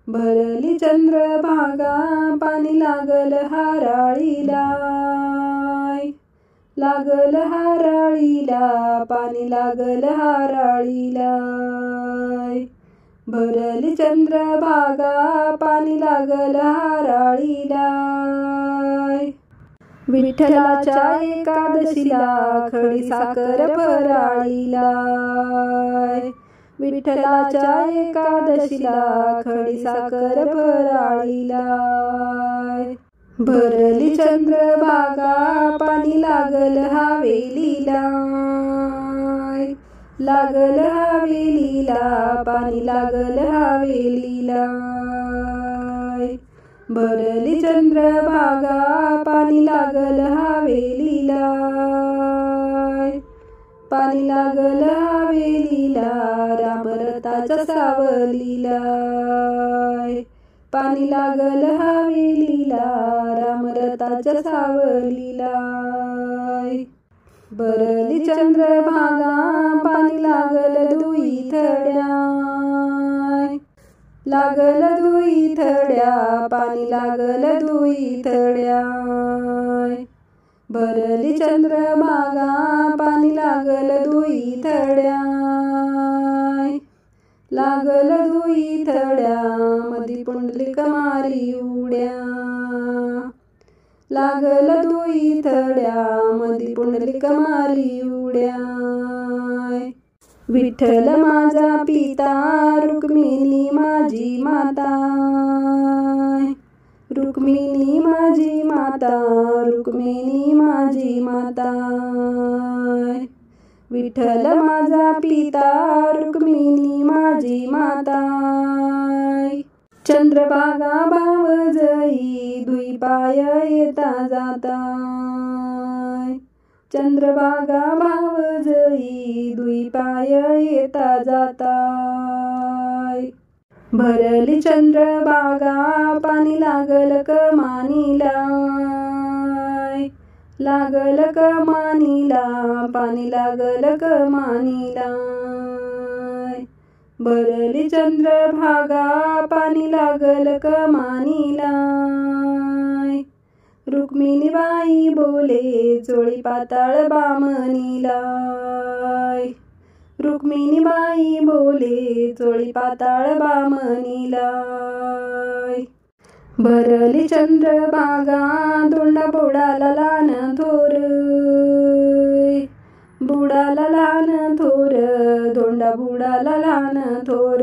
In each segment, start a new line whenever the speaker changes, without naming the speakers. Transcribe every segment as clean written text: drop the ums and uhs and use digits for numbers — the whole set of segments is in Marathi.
भरली चंद्रभागा पाणी लागल हाराळीला, लागल हाराळीला पाणी लागल हाराळीला. भरली चंद्रभागा पाणी लागल हाराळीला. विठ्ठलाच्या एकादशीला खडी साखर फराळीला, विठ्ठलाच्या एकादशीला खडी साखर फराळीला. भरली चंद्रभागा पाणी लागल हवेलीला, लागल हवेलीला पाणी लागल हवेलीला. भरली चंद्रभागा पाणी लागल हवेलीला, पाणी लागल हवेलीला रामरथाच्या सावलीला. पाणी लागल हवेलीला रामरथाच्या सावलीला. भरली चंद्रभागा पाणी लागल दुई थड्या, लागल दुई थड्या पाणी लागल दुई थड्या. भरली चंद्रभागा पाणी लागल दुई थड्या, लागल दुई थड्या मधी पुंडलिक मारी उड्या. लागल दुई थड्या मधी पुंडलिक मारी उड्या. विठ्ठल माझा पिता रुक्मिणी माझी माता, रुक्मिणी माझी माता रुक्मिणी माझी माता. विठ्ठल माझा पिता रुक्मिणी माझी माता. चंद्रभागा भावजई दुई पाय येता जाता, चंद्रभागा भावजई दुई पाय येता जाता. भरली चंद्रभागा पाणी लागल कमानीला, लागल कमानीला पाणी लागल कमानीला. भरली चंद्रभागा पाणी लागल कमानीला. रुक्मिणीबाई बोले चोळी पाताळ बामणीला, रुक्मिणीबाई बोले चोळी पाताळ बामणीला. भरली चंद्रभागा दोंडा बुडाला लहान थोर, बुडाला लहान थोर दोंडा बुडाला लहान थोर.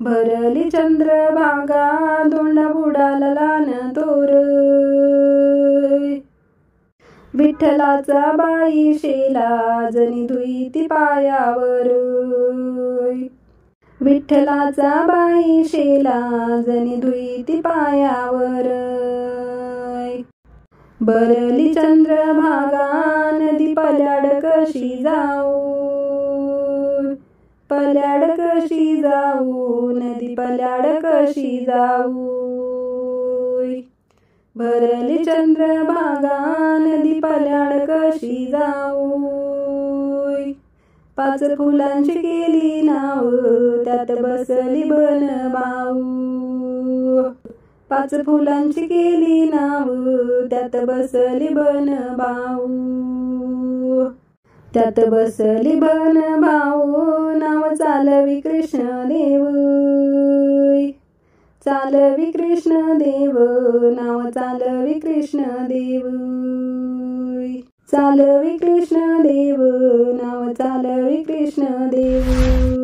भरली चंद्रभागा दोंडा बुडाला लहान थोर. विठ्ठलाचा बाई शेला जनी धुईती पायावर, विठ्ठलाचा बाई शेला जनी धुईती पायावर. भरली चंद्रभागा नदी पल्याड कशी जाऊ, पल्याड कशी जाऊ नदी पल्याड कशी जाऊ. भरली चंद्रभागा नदी पल्याड कशी जाऊ. पाच फुलांची केली नाव त्यात बसली बनबाऊ, पाच फुलांची केली नाव त्यात बसली बनबाऊ. त्यात बसली बनबाऊ नाव चालवी कृष्ण देव, चालवी कृष्ण देव नाव चालवी कृष्ण देव. चालवी कृष्ण देव नाव चालवी कृष्ण देव.